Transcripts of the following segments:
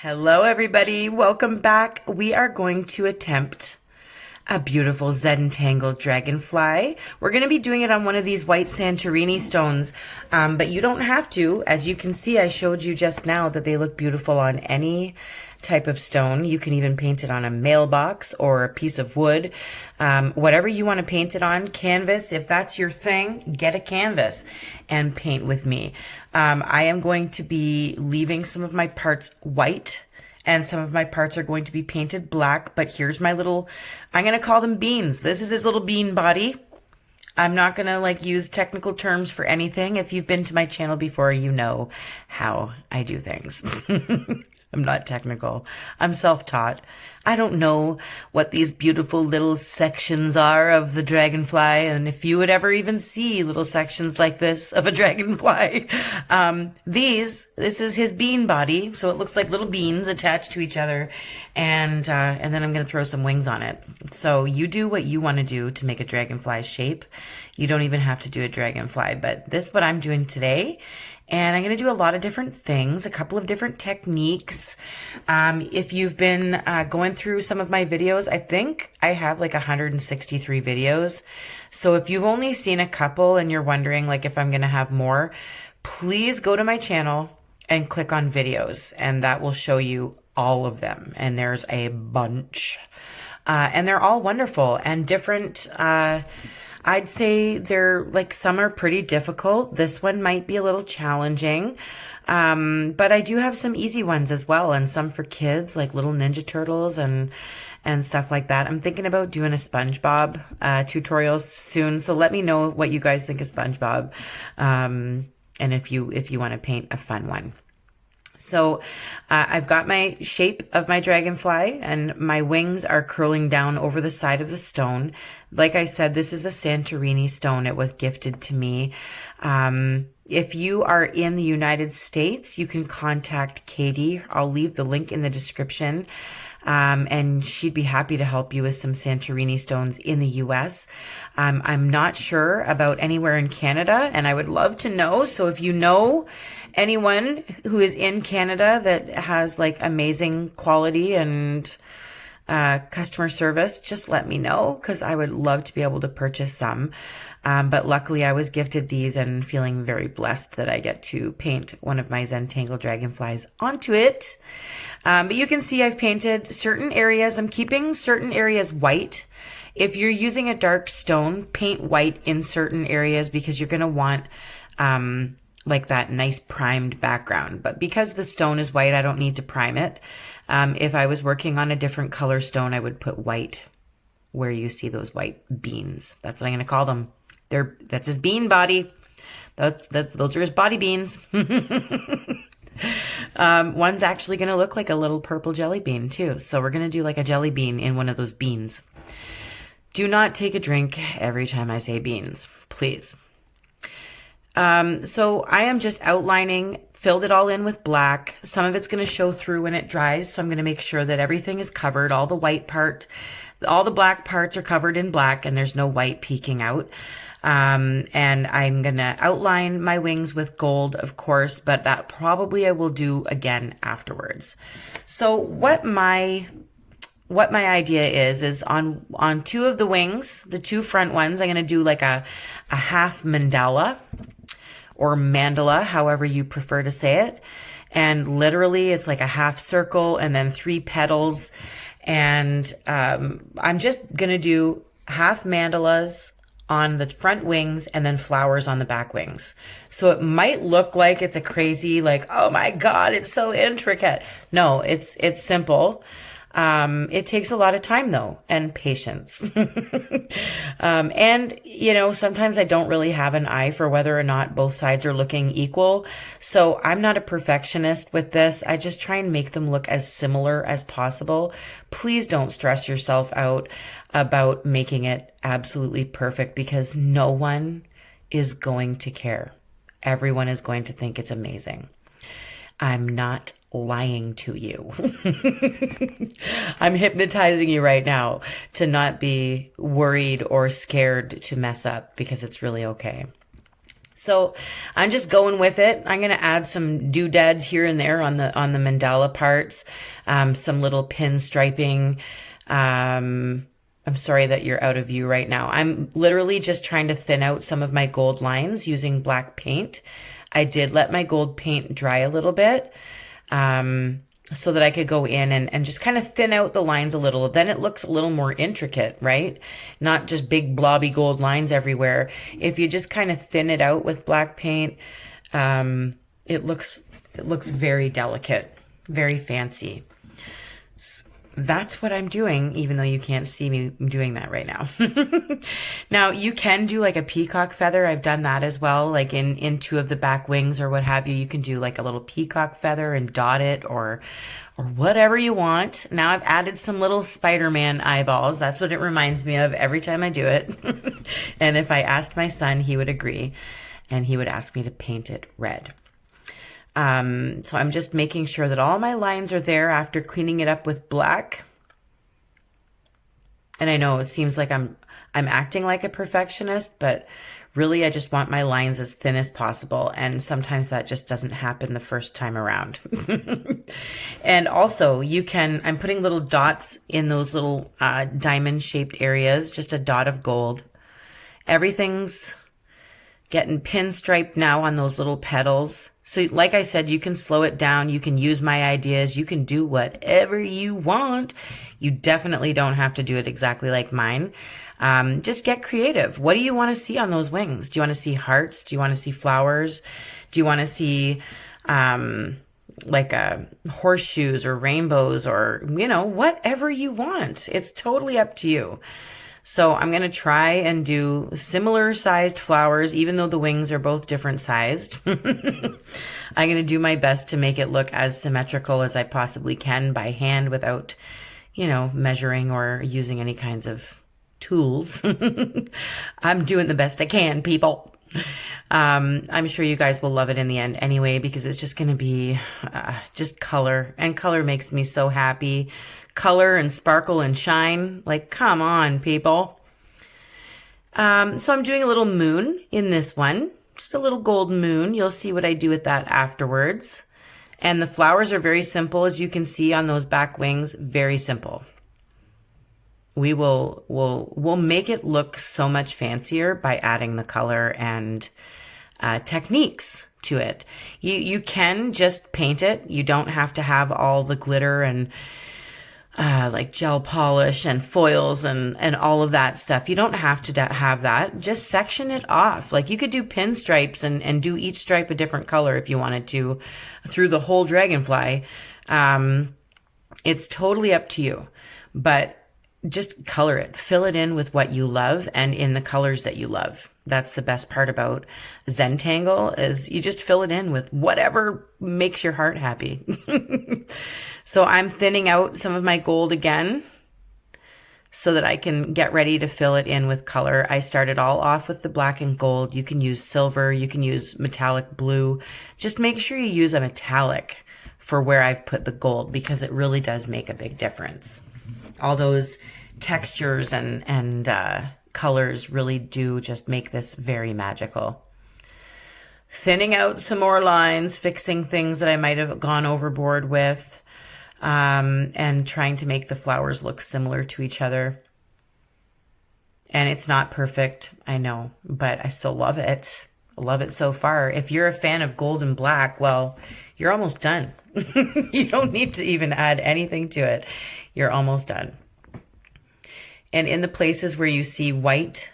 Hello, everybody. Welcome back. We are going to attempt a beautiful Zentangle Dragonfly. We're going to be doing it on one of these white Santorini stones, but you don't have to. As you can see, I showed you just now that they look beautiful on any type of stone. You can even paint it on a mailbox or a piece of wood, whatever you want to paint it on. Canvas, if that's your thing, get a canvas and paint with me. I am going to be leaving some of my parts white and some of my parts are going to be painted black, but here's my little, I'm going to call them beans. This is his little bean body. I'm not going to use technical terms for anything. If you've been to my channel before, you know how I do things. I'm not technical. I'm self-taught. I don't know what these beautiful little sections are of the dragonfly, and if you would ever even see little sections like this of a dragonfly. This is his bean body, so it looks like little beans attached to each other, and then I'm going to throw some wings on it. So you do what you want to do to make a dragonfly shape. You don't even have to do a dragonfly, but this is what I'm doing today. And I'm going to do a lot of different things, a couple of different techniques. If you've been going through some of my videos, I think I have 163 videos. So if you've only seen a couple and you're wondering if I'm going to have more, please go to my channel and click on videos, and that will show you all of them. And there's a bunch. And they're all wonderful and different. I'd say they're some are pretty difficult. This one might be a little challenging. But I do have some easy ones as well, and some for kids, like little Ninja Turtles and stuff like that. I'm thinking about doing a SpongeBob tutorial soon. So let me know what you guys think of SpongeBob. And if you want to paint a fun one. So I've got my shape of my dragonfly, and my wings are curling down over the side of the stone. Like I said, this is a Santorini stone. It was gifted to me. If you are in the United States, you can contact Katie. I'll leave the link in the description. And she'd be happy to help you with some Santorini stones in the US. I'm not sure about anywhere in Canada, and I would love to know. So if you know anyone who is in Canada that has amazing quality and customer service, just let me know, because I would love to be able to purchase some. But luckily I was gifted these and feeling very blessed that I get to paint one of my Zentangle Dragonflies onto it. But you can see I've painted certain areas. I'm keeping certain areas white. If you're using a dark stone, paint white in certain areas because you're going to want that nice primed background. But because the stone is white, I don't need to prime it. If I was working on a different color stone, I would put white where you see those white beans. That's what I'm going to call them. That's his bean body. Those are his body beans. One's actually going to look like a little purple jelly bean too. So we're going to do a jelly bean in one of those beans. Do not take a drink every time I say beans, please. So I am just outlining, filled it all in with black. Some of it's going to show through when it dries. So I'm going to make sure that everything is covered. All the white part, all the black parts are covered in black, and there's no white peeking out. And I'm going to outline my wings with gold, of course, but that probably I will do again afterwards. So what my idea is on two of the wings, the two front ones, I'm going to do a half mandala or mandala, however you prefer to say it. And literally it's a half circle and then 3 petals. And, I'm just going to do half mandalas on the front wings and then flowers on the back wings. So it might look like it's a crazy, oh my God, it's so intricate. No, it's simple. It takes a lot of time though, and patience. And sometimes I don't really have an eye for whether or not both sides are looking equal. So I'm not a perfectionist with this. I just try and make them look as similar as possible. Please don't stress yourself out about making it absolutely perfect, because no one is going to care. Everyone is going to think it's amazing. I'm not lying to you. I'm hypnotizing you right now to not be worried or scared to mess up, because it's really okay. So I'm just going with it. I'm going to add some doodads here and there on the mandala parts, some little pin striping. I'm sorry that you're out of view right now. I'm literally just trying to thin out some of my gold lines using black paint. I did let my gold paint dry a little bit, so that I could go in and just kind of thin out the lines a little. Then it looks a little more intricate, right? Not just big blobby gold lines everywhere. If you just kind of thin it out with black paint, it looks very delicate, very fancy. That's what I'm doing, even though you can't see me doing that right now. Now, you can do like a peacock feather. I've done that as well, like in two of the back wings or what have you. You can do like a little peacock feather and dot it or whatever you want. Now I've added some little Spider-Man eyeballs. That's what it reminds me of every time I do it. And if I asked my son, he would agree, and he would ask me to paint it red. So I'm just making sure that all my lines are there after cleaning it up with black. And I know it seems like I'm acting like a perfectionist, but really I just want my lines as thin as possible. And sometimes that just doesn't happen the first time around. And also I'm putting little dots in those little diamond shaped areas, just a dot of gold. Everything's getting pinstriped now on those little petals. So like I said, you can slow it down. You can use my ideas. You can do whatever you want. You definitely don't have to do it exactly like mine. Just get creative. What do you want to see on those wings? Do you want to see hearts? Do you want to see flowers? Do you want to see like horseshoes or rainbows or, whatever you want? It's totally up to you. So I'm going to try and do similar sized flowers, even though the wings are both different sized. I'm going to do my best to make it look as symmetrical as I possibly can by hand without, measuring or using any kinds of tools. I'm doing the best I can, people. I'm sure you guys will love it in the end anyway, because it's just going to be just color, and color makes me so happy. Color and sparkle and shine. Like, come on, people. So I'm doing a little moon in this one. Just a little gold moon. You'll see what I do with that afterwards. And the flowers are very simple, as you can see on those back wings. Very simple. We'll make it look so much fancier by adding the color and techniques to it. You can just paint it. You don't have to have all the glitter and like gel polish and foils and all of that stuff. You don't have to have that. Just section it off. Like you could do pinstripes and do each stripe a different color if you wanted to through the whole dragonfly. It's totally up to you, but just color it, fill it in with what you love and in the colors that you love. That's the best part about Zentangle, is you just fill it in with whatever makes your heart happy. So I'm thinning out some of my gold again so that I can get ready to fill it in with color. I started all off with the black and gold. You can use silver, you can use metallic blue. Just make sure you use a metallic for where I've put the gold, because it really does make a big difference. All those textures and colors really do just make this very magical. Thinning out some more lines, fixing things that I might have gone overboard with, and trying to make the flowers look similar to each other. And it's not perfect, I know, but I still love it. I love it so far. If you're a fan of gold and black, well, you're almost done. You don't need to even add anything to it. You're almost done. And in the places where you see white,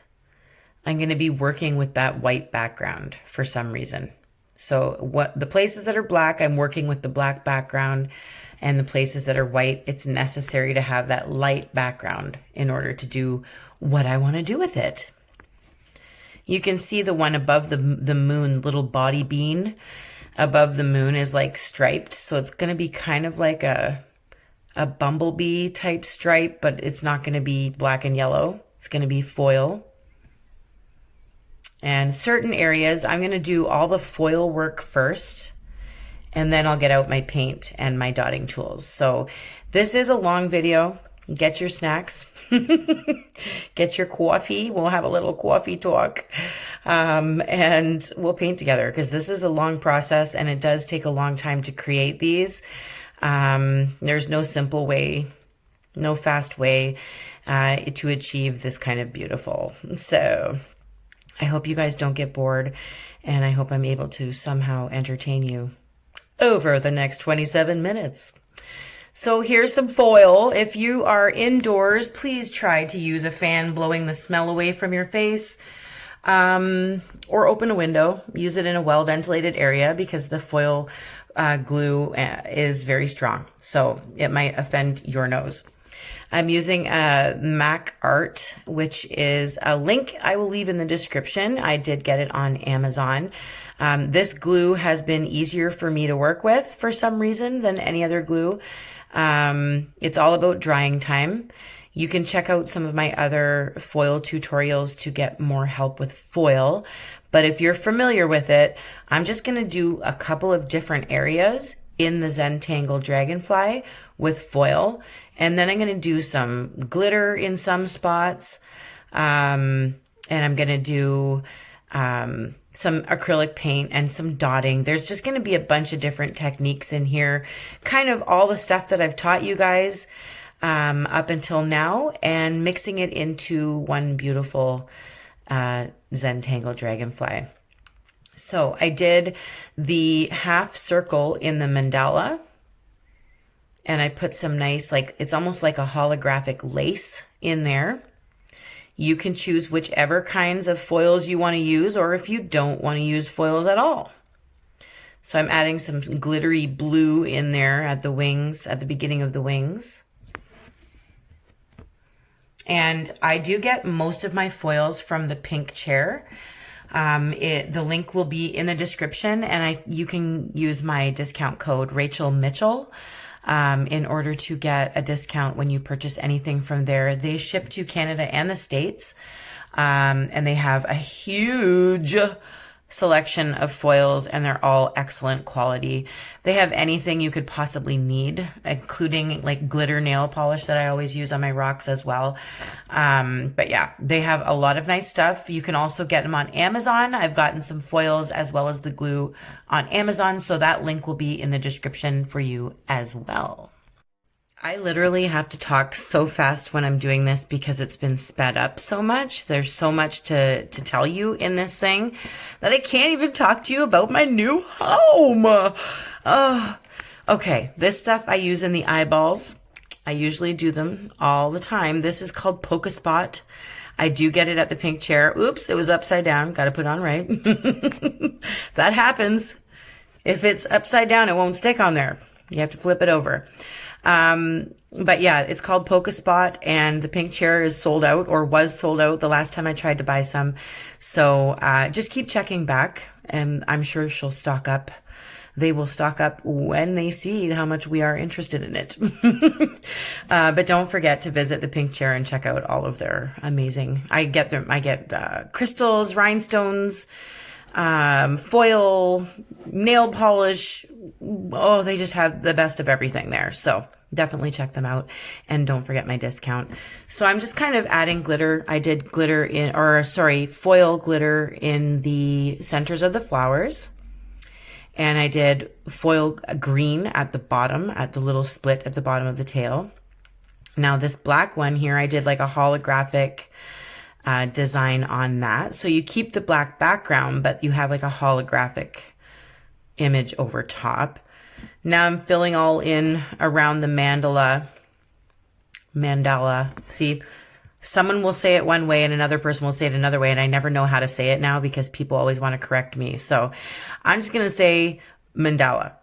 I'm going to be working with that white background for some reason. So the places that are black, I'm working with the black background, and the places that are white, it's necessary to have that light background in order to do what I want to do with it. You can see the one above the moon, little body bean above the moon is like striped. So it's going to be kind of like a bumblebee type stripe, but it's not going to be black and yellow. It's going to be foil. And certain areas, I'm going to do all the foil work first, and then I'll get out my paint and my dotting tools. So this is a long video. get your snacks, get your coffee. We'll have a little coffee talk, and we'll paint together because this is a long process and it does take a long time to create these. There's no simple way, no fast way to achieve this kind of beautiful. So I hope you guys don't get bored, and I hope I'm able to somehow entertain you over the next 27 minutes. So here's some foil. If you are indoors, please try to use a fan blowing the smell away from your face, or open a window. Use it in a well-ventilated area because the foil glue is very strong, so it might offend your nose. I'm using Mac Art, which is a link I will leave in the description. I did get it on Amazon. This glue has been easier for me to work with for some reason than any other glue. It's all about drying time. You can check out some of my other foil tutorials to get more help with foil. But if you're familiar with it, I'm just going to do a couple of different areas in the Zentangle Dragonfly with foil. And then I'm going to do some glitter in some spots. And I'm going to do some acrylic paint and some dotting. There's just going to be a bunch of different techniques in here. Kind of all the stuff that I've taught you guys up until now, and mixing it into one beautiful Zentangle Dragonfly. So I did the half circle in the mandala, and I put some nice, like, it's almost like a holographic lace in there. You can choose whichever kinds of foils you want to use, or if you don't want to use foils at all. So I'm adding some glittery blue in there at the wings, at the beginning of the wings. And I do get most of my foils from the pink chair. The link will be in the description, and you can use my discount code Rachel Mitchell in order to get a discount when you purchase anything from there. They ship to Canada and the States, and they have a huge selection of foils, and they're all excellent quality. They have anything you could possibly need, including like glitter nail polish that I always use on my rocks as well. But yeah, they have a lot of nice stuff. You can also get them on Amazon. I've gotten some foils as well as the glue on Amazon, so that link will be in the description for you as well. I literally have to talk so fast when I'm doing this because it's been sped up so much. There's so much to tell you in this thing that I can't even talk to you about my new home. Okay, this stuff I use in the eyeballs. I usually do them all the time. This is called Polka Spot. I do get it at the pink chair. Oops, it was upside down. Got to put on right. That happens. If it's upside down, it won't stick on there. You have to flip it over. But yeah, it's called Polka Spot, and the pink chair is sold out, or was sold out the last time I tried to buy some. So, just keep checking back, and I'm sure she'll stock up. They will stock up when they see how much we are interested in it. But don't forget to visit the pink chair and check out all of their amazing, I get crystals, rhinestones, foil, nail polish. Oh, they just have the best of everything there. So definitely check them out, and don't forget my discount. So I'm just kind of adding glitter. I did foil glitter in the centers of the flowers, and I did foil green at the bottom, at the little split at the bottom of the tail. Now this black one here, I did like a holographic design on that. So you keep the black background, but you have like a holographic image over top. Now I'm filling all in around the mandala. See, someone will say it one way and another person will say it another way, and I never know how to say it now because people always want to correct me. So I'm just going to say mandala.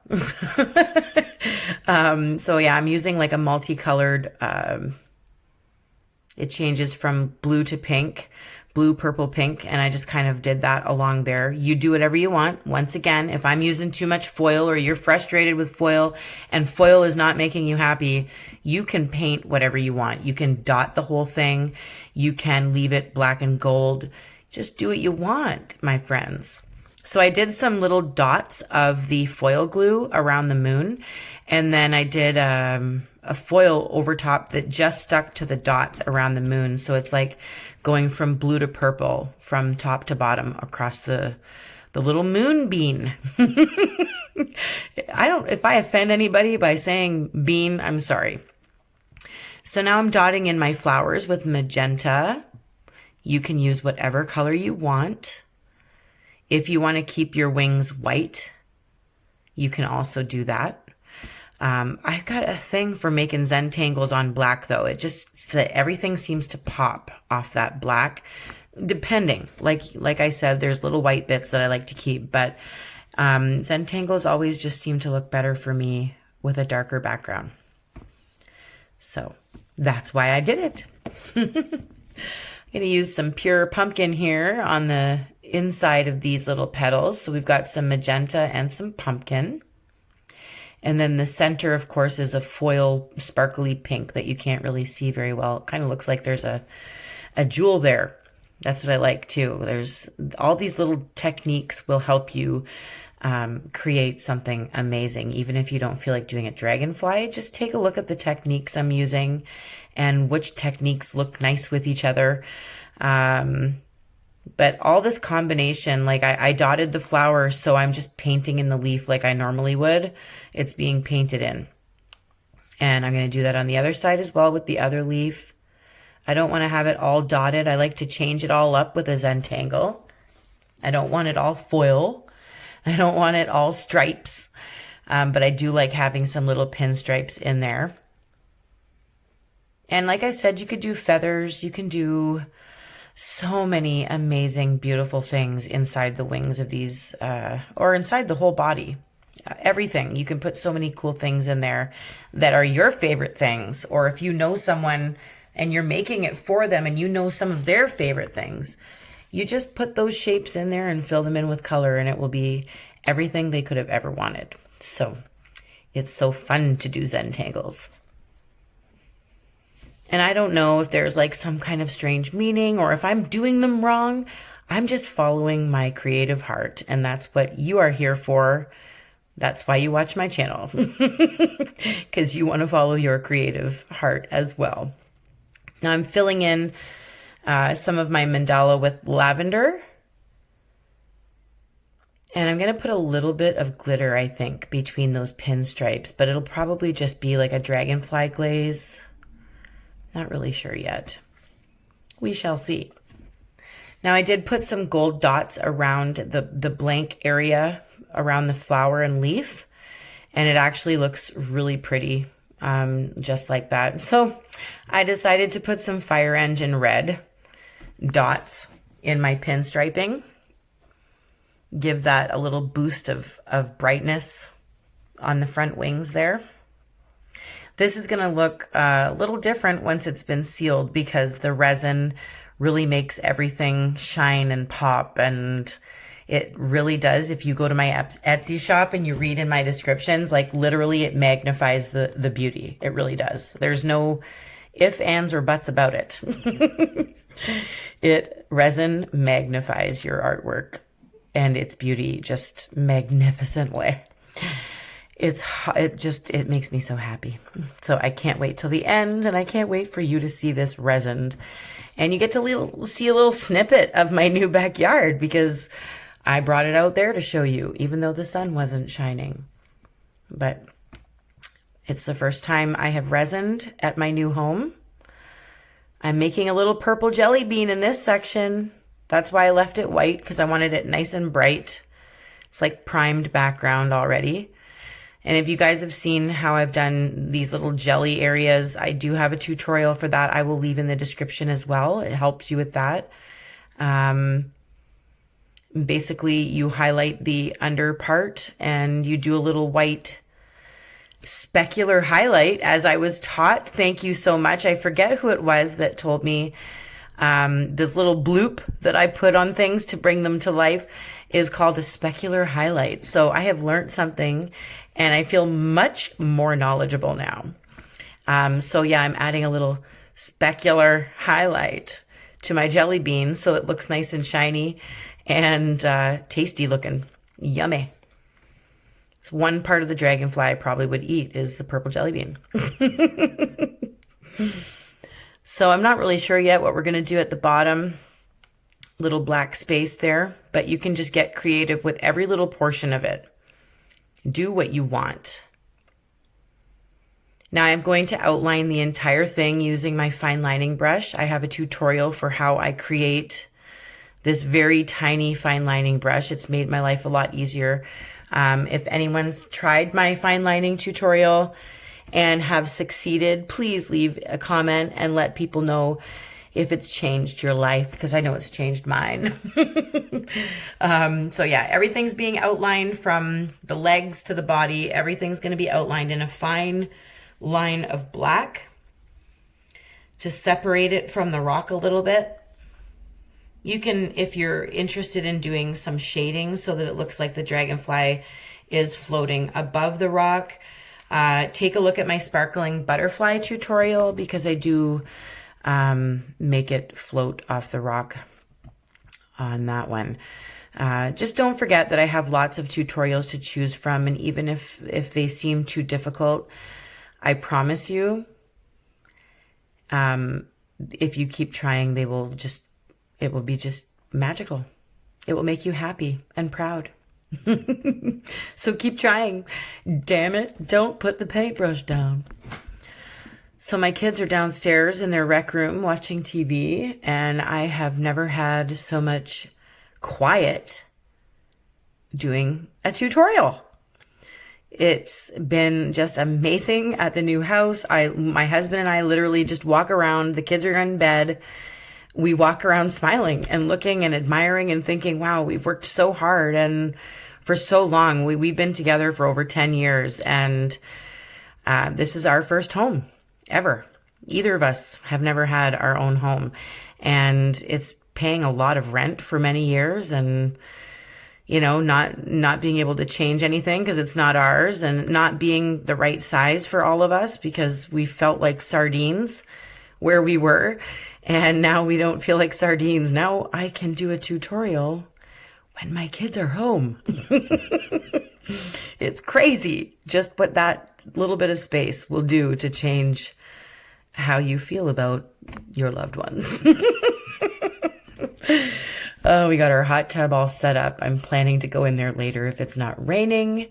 So yeah, I'm using like a multicolored, it changes from blue to pink, blue, purple, pink, and I just kind of did that along there. You do whatever you want. Once again, if I'm using too much foil or you're frustrated with foil and foil is not making you happy, you can paint whatever you want. You can dot the whole thing. You can leave it black and gold. Just do what you want, my friends. So I did some little dots of the foil glue around the moon, and then I did a foil over top that just stuck to the dots around the moon. So it's like going from blue to purple from top to bottom across the little moon bean. If I offend anybody by saying bean, I'm sorry. So now I'm dotting in my flowers with magenta. You can use whatever color you want. If you want to keep your wings white, you can also do that. I've got a thing for making Zentangles on black though. It just, everything seems to pop off that black, depending. Like I said, there's little white bits that I like to keep, but Zentangles always just seem to look better for me with a darker background. So that's why I did it. I'm going to use some pure pumpkin here on the inside of these little petals. So we've got some magenta and some pumpkin. And then the center, of course, is a foil sparkly pink that you can't really see very well. It kind of looks like there's a jewel there. That's what I like too. There's all these little techniques will help you create something amazing. Even if you don't feel like doing a dragonfly, just take a look at the techniques I'm using and which techniques look nice with each other. But all this combination, like I dotted the flower, so I'm just painting in the leaf like I normally would. It's being painted in. And I'm going to do that on the other side as well with the other leaf. I don't want to have it all dotted. I like to change it all up with a Zentangle. I don't want it all foil. I don't want it all stripes. But I do like having some little pinstripes in there. And like I said, you could do feathers. You can do so many amazing, beautiful things inside the wings of these, or inside the whole body. Everything. You can put so many cool things in there that are your favorite things. Or if you know someone and you're making it for them and you know some of their favorite things, you just put those shapes in there and fill them in with color, and it will be everything they could have ever wanted. So it's so fun to do Zentangles. And I don't know if there's like some kind of strange meaning or if I'm doing them wrong. I'm just following my creative heart, and that's what you are here for. That's why you watch my channel, because you want to follow your creative heart as well. Now I'm filling in some of my mandala with lavender. And I'm going to put a little bit of glitter, I think, between those pinstripes, but it'll probably just be like a dragonfly glaze. Not really sure yet. We shall see. Now I did put some gold dots around the blank area around the flower and leaf, and it actually looks really pretty, just like that. So I decided to put some fire engine red dots in my pinstriping. Give that a little boost of brightness on the front wings there. This is going to look a little different once it's been sealed, because the resin really makes everything shine and pop, and it really does. If you go to my Etsy shop and you read in my descriptions, like literally it magnifies the beauty. It really does. There's no ifs, ands, or buts about it. Resin magnifies your artwork and its beauty just magnificently. It makes me so happy. So I can't wait till the end, and I can't wait for you to see this resined. And you get to see a little snippet of my new backyard, because I brought it out there to show you, even though the sun wasn't shining. But it's the first time I have resined at my new home. I'm making a little purple jelly bean in this section. That's why I left it white, because I wanted it nice and bright. It's like primed background already. And if you guys have seen how I've done these little jelly areas, I do have a tutorial for that. I will leave in the description as well. It helps you with that. Basically, you highlight the under part and you do a little white specular highlight, as I was taught. Thank you so much. I forget who it was that told me this little bloop that I put on things to bring them to life is called a specular highlight. So I have learned something, and I feel much more knowledgeable now. So yeah, I'm adding a little specular highlight to my jelly bean so it looks nice and shiny. and tasty looking. Yummy. It's one part of the dragonfly I probably would eat is the purple jelly bean. So I'm not really sure yet what we're going to do at the bottom. Little black space there, but you can just get creative with every little portion of it. Do what you want. Now I'm going to outline the entire thing using my fine lining brush. I have a tutorial for how I create this very tiny fine lining brush. It's made my life a lot easier. If anyone's tried my fine lining tutorial and have succeeded, please leave a comment and let people know if it's changed your life, because I know it's changed mine. So yeah, everything's being outlined from the legs to the body. Everything's going to be outlined in a fine line of black to separate it from the rock a little bit. You can, if you're interested in doing some shading so that it looks like the dragonfly is floating above the rock, take a look at my sparkling butterfly tutorial, because I do make it float off the rock on that one. Just don't forget that I have lots of tutorials to choose from, and even if they seem too difficult, I promise you, if you keep trying, it will be just magical. It will make you happy and proud. So keep trying. Damn it, don't put the paintbrush down. So my kids are downstairs in their rec room watching TV, and I have never had so much quiet doing a tutorial. It's been just amazing at the new house. My husband and I literally just walk around. The kids are in bed. We walk around smiling and looking and admiring and thinking, wow, we've worked so hard and for so long. We've been together for over 10 years, and this is our first home ever. Either of us have never had our own home, and it's paying a lot of rent for many years, and not being able to change anything because it's not ours, and not being the right size for all of us because we felt like sardines where we were, and now we don't feel like sardines. Now I can do a tutorial when my kids are home. It's crazy just what that little bit of space will do to change how you feel about your loved ones. Oh, we got our hot tub all set up. I'm planning to go in there later if it's not raining.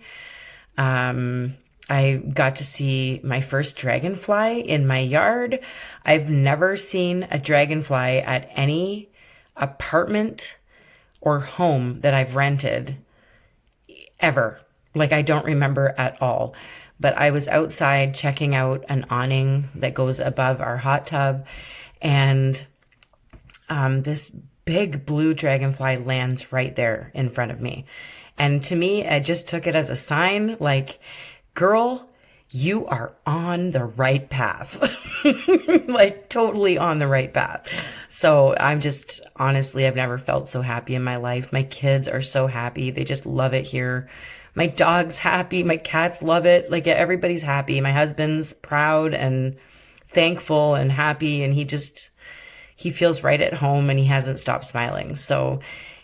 I got to see my first dragonfly in my yard. I've never seen a dragonfly at any apartment or home that I've rented ever. Like, I don't remember at all. But I was outside checking out an awning that goes above our hot tub, and this big blue dragonfly lands right there in front of me. And to me, I just took it as a sign, like, girl, you are on the right path. Like, totally on the right path. So I'm just, honestly, I've never felt so happy in my life. My kids are so happy. They just love it here. My dog's happy. My cats love it. Like, everybody's happy. My husband's proud and thankful and happy, and he feels right at home, and he hasn't stopped smiling. So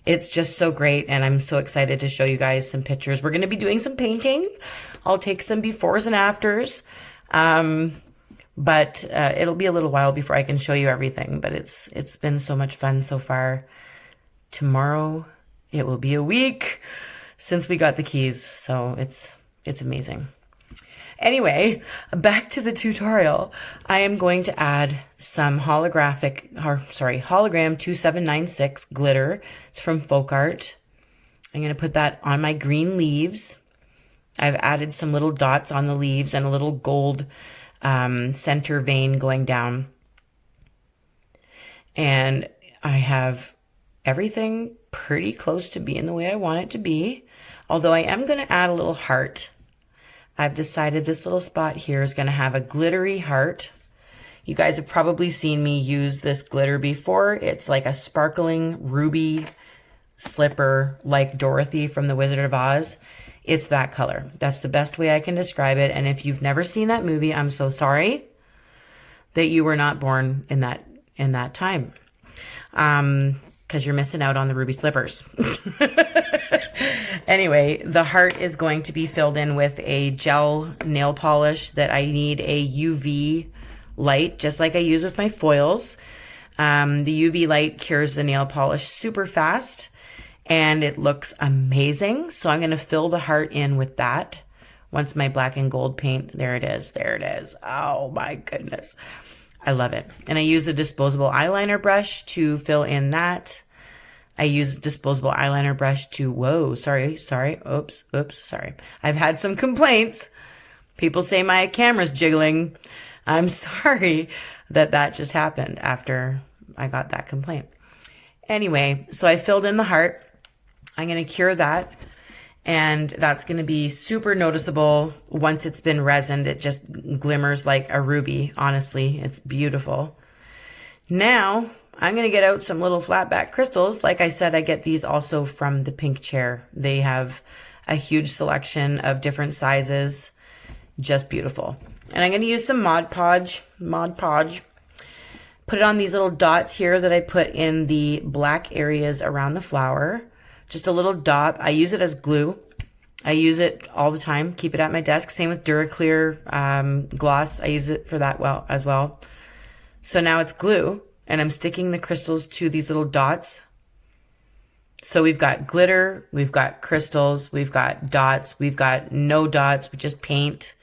it's just so great, and I'm so excited to show you guys some pictures. We're going to be doing some painting. I'll take some befores and afters, but it'll be a little while before I can show you everything, but it's been so much fun so far. Tomorrow, it will be a week since we got the keys, so it's amazing. Anyway, back to the tutorial. I am going to add some hologram 2796 glitter. It's from Folkart. I'm going to put that on my green leaves. I've added some little dots on the leaves and a little gold center vein going down. And I have everything pretty close to being the way I want it to be. Although I am going to add a little heart. I've decided this little spot here is going to have a glittery heart. You guys have probably seen me use this glitter before. It's like a sparkling ruby slipper like Dorothy from The Wizard of Oz. It's that color. That's the best way I can describe it. And if you've never seen that movie, I'm so sorry that you were not born in that time. because you're missing out on the ruby slippers. Anyway, the heart is going to be filled in with a gel nail polish that I need a UV light, just like I use with my foils. The UV light cures the nail polish super fast and it looks amazing. So I'm going to fill the heart in with that. Once my black and gold paint, there it is. There it is. Oh my goodness. I love it. And I use a disposable eyeliner brush to fill in that. I use disposable eyeliner brush to, whoa, sorry. Oops, sorry. I've had some complaints. People say my camera's jiggling. I'm sorry that just happened after I got that complaint. Anyway, so I filled in the heart. I'm going to cure that. And that's going to be super noticeable once it's been resined. It just glimmers like a ruby. Honestly, it's beautiful. Now, I'm going to get out some little flat back crystals. Like I said, I get these also from the Pink Chair. They have a huge selection of different sizes. Just beautiful. And I'm going to use some Mod Podge. Put it on these little dots here that I put in the black areas around the flower. Just a little dot. I use it as glue. I use it all the time. Keep it at my desk. Same with Duraclear gloss. I use it for that as well. So now it's glue. And I'm sticking the crystals to these little dots. So we've got glitter, we've got crystals, we've got dots, we've got no dots, we just paint.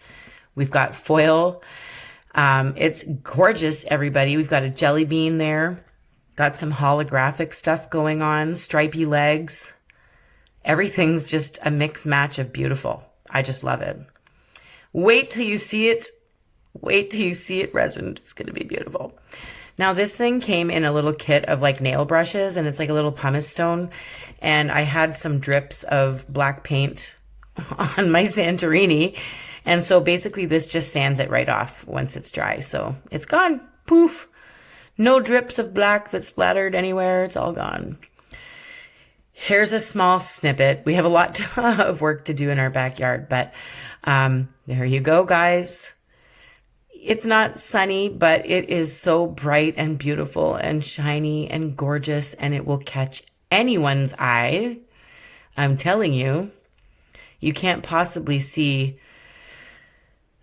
We've got foil. It's gorgeous, everybody. We've got a jelly bean there. Got some holographic stuff going on, stripy legs. Everything's just a mixed match of beautiful. I just love it. Wait till you see it. Wait till you see it resined. It's going to be beautiful. Now this thing came in a little kit of like nail brushes and it's like a little pumice stone. And I had some drips of black paint on my Santorini. And so basically this just sands it right off once it's dry. So it's gone. Poof. No drips of black that splattered anywhere. It's all gone. Here's a small snippet. We have a lot of work to do in our backyard, but there you go, guys. It's not sunny, but it is so bright and beautiful and shiny and gorgeous, and it will catch anyone's eye. I'm telling you, you can't possibly see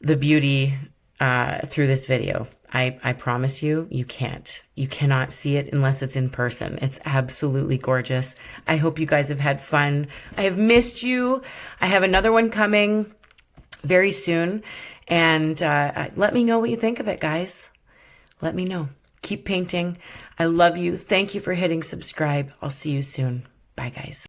the beauty through this video. I promise you, you can't. You cannot see it unless it's in person. It's absolutely gorgeous. I hope you guys have had fun. I have missed you. I have another one coming very soon. And let me know what you think of it, guys. Let me know. Keep painting. I love you. Thank you for hitting subscribe. I'll see you soon. Bye, guys.